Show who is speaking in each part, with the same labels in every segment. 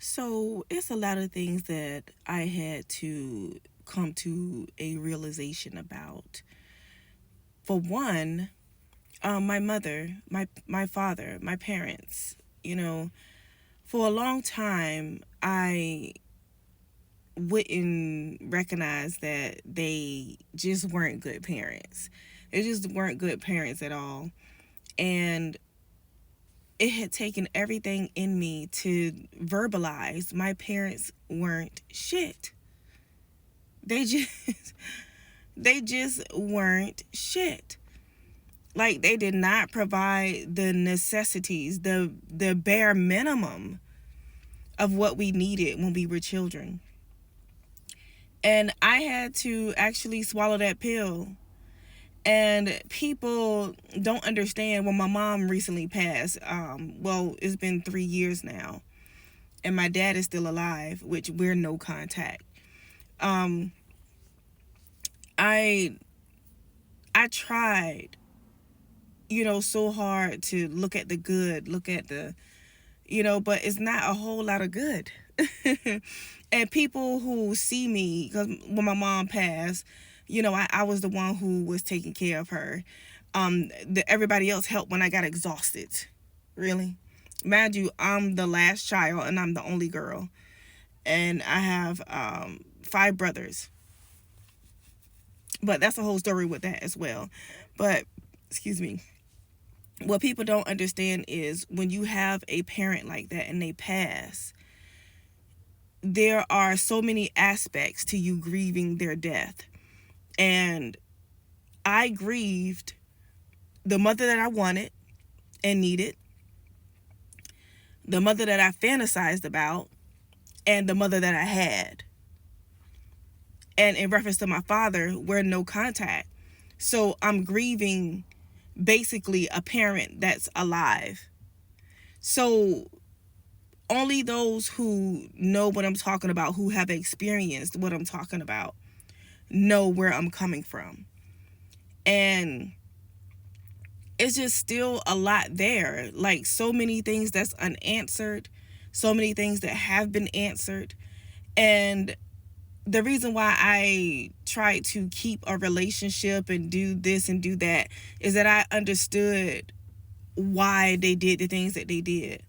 Speaker 1: So it's a lot of things that I had to come to a realization about. For one, my mother, my father, my parents. You know, for a long time, I wouldn't recognize that they just weren't good parents. They just weren't good parents at all, and it had taken everything in me to verbalize my parents weren't shit. They just they just weren't shit. Like they did not provide the necessities, the bare minimum of what we needed when we were children. And I had to actually swallow that pill. And people don't understand. Well, my mom recently passed. Well, it's been 3 years now, and my dad is still alive, which we're no contact. Um, I I tried, so hard to look at the good, look at the, but it's not a whole lot of good. And people who see me, because when my mom passed, I was the one who was taking care of her. Everybody else helped when I got exhausted. Really. Mind you, I'm the last child and I'm the only girl. And I have 5 brothers. But that's a whole story with that as well. But, excuse me. What people don't understand is when you have a parent like that and they pass, there are so many aspects to you grieving their death. And I grieved the mother that I wanted and needed, the mother that I fantasized about, and the mother that I had. And in reference to my father, we're no contact. So I'm grieving basically a parent that's alive. So only those who know what I'm talking about, who have experienced what I'm talking about, know where I'm coming from. And it's just still a lot there. Like so many things that's unanswered, so many things that have been answered. And the reason why I tried to keep a relationship and do this and do that is that I understood why they did the things that they did.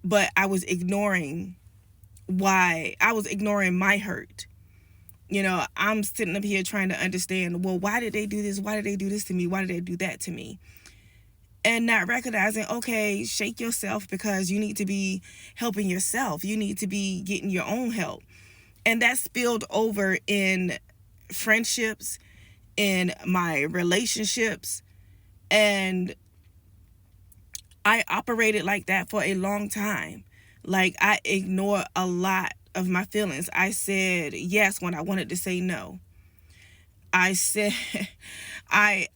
Speaker 1: But I was ignoring my hurt. I'm sitting up here trying to understand, well, why did they do this? Why did they do this to me? Why did they do that to me? And not recognizing, okay, shake yourself, because you need to be helping yourself. You need to be getting your own help. And that spilled over in friendships, in my relationships. And I operated like that for a long time. Like I ignored a lot of my feelings. I said yes when I wanted to say no. I said I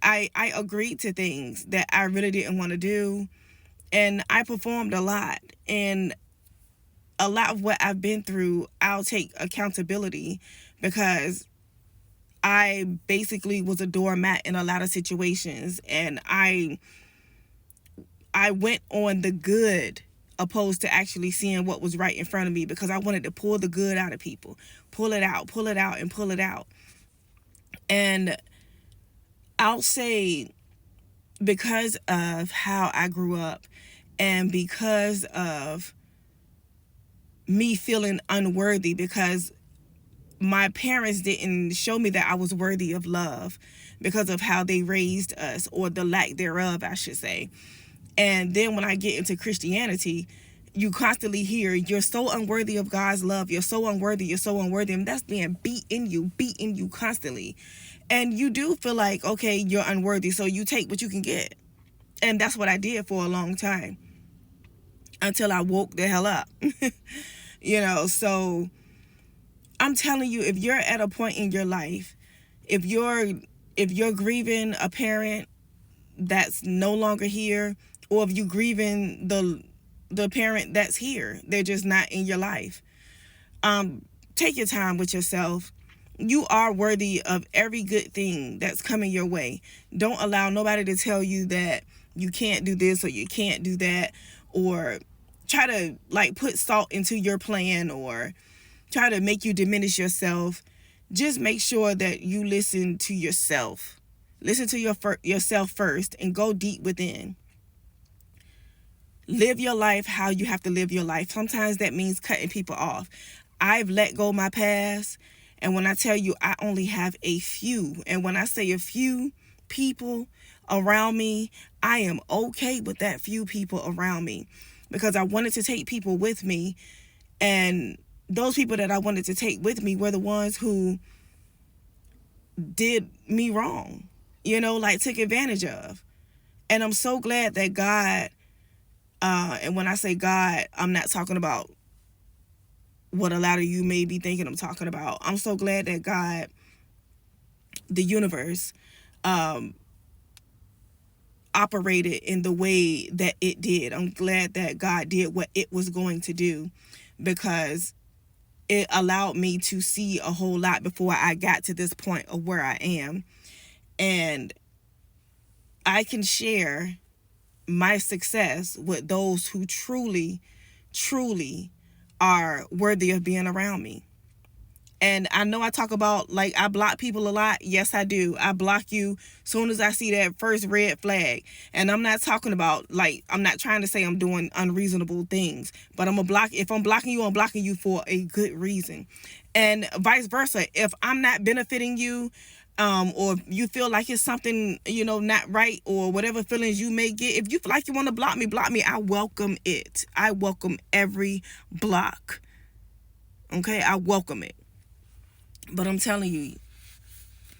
Speaker 1: agreed to things that I really didn't want to do, and I performed a lot. And a lot of what I've been through, I'll take accountability, because I basically was a doormat in a lot of situations, and I went on the good opposed to actually seeing what was right in front of me, because I wanted to pull the good out of people, pull it out, and pull it out. And I'll say, because of how I grew up and because of me feeling unworthy, because my parents didn't show me that I was worthy of love because of how they raised us, or the lack thereof, I should say. And then when I get into Christianity, you constantly hear, you're so unworthy of God's love. You're so unworthy. You're so unworthy. And that's being beaten you constantly. And you do feel like, okay, you're unworthy, so you take what you can get. And that's what I did for a long time, until I woke the hell up. So I'm telling you, if you're at a point in your life, if you're grieving a parent that's no longer here, or if you're grieving the parent that's here, they're just not in your life, take your time with yourself. You are worthy of every good thing that's coming your way. Don't allow nobody to tell you that you can't do this or you can't do that, or try to like put salt into your plan or try to make you diminish yourself. Just make sure that you listen to yourself. Listen to yourself first and go deep within. Live your life how you have to live your life. Sometimes that means cutting people off. I've let go my past, and when I tell you I only have a few, and when I say a few people around me, I am okay with that few people around me, because I wanted to take people with me, and those people that I wanted to take with me were the ones who did me wrong, like took advantage of. And I'm so glad that God, and when I say God, I'm not talking about what a lot of you may be thinking I'm talking about. I'm so glad that God, the universe, operated in the way that it did. I'm glad that God did what it was going to do, because it allowed me to see a whole lot before I got to this point of where I am. And I can share my success with those who truly, truly are worthy of being around me. And I know I talk about, like, I block people a lot. Yes, I do. I block you soon as I see that first red flag. And I'm not talking about, like, I'm not trying to say I'm doing unreasonable things. But if I'm blocking you for a good reason. And vice versa. If I'm not benefiting you, or you feel like it's something, not right, or whatever feelings you may get, if you feel like you want to block me, I welcome it. I welcome every block. Okay? I welcome it. But I'm telling you,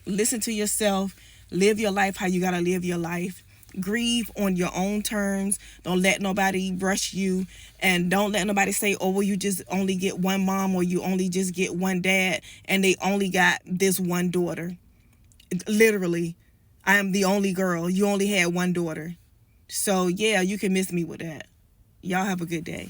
Speaker 1: listen to yourself. Live your life how you got to live your life. Grieve on your own terms. Don't let nobody rush you. And don't let nobody say, oh, well, you just only get one mom, or you only just get one dad, and they only got this one daughter. Literally, I am the only girl. You only had one daughter. So, yeah, you can miss me with that. Y'all have a good day.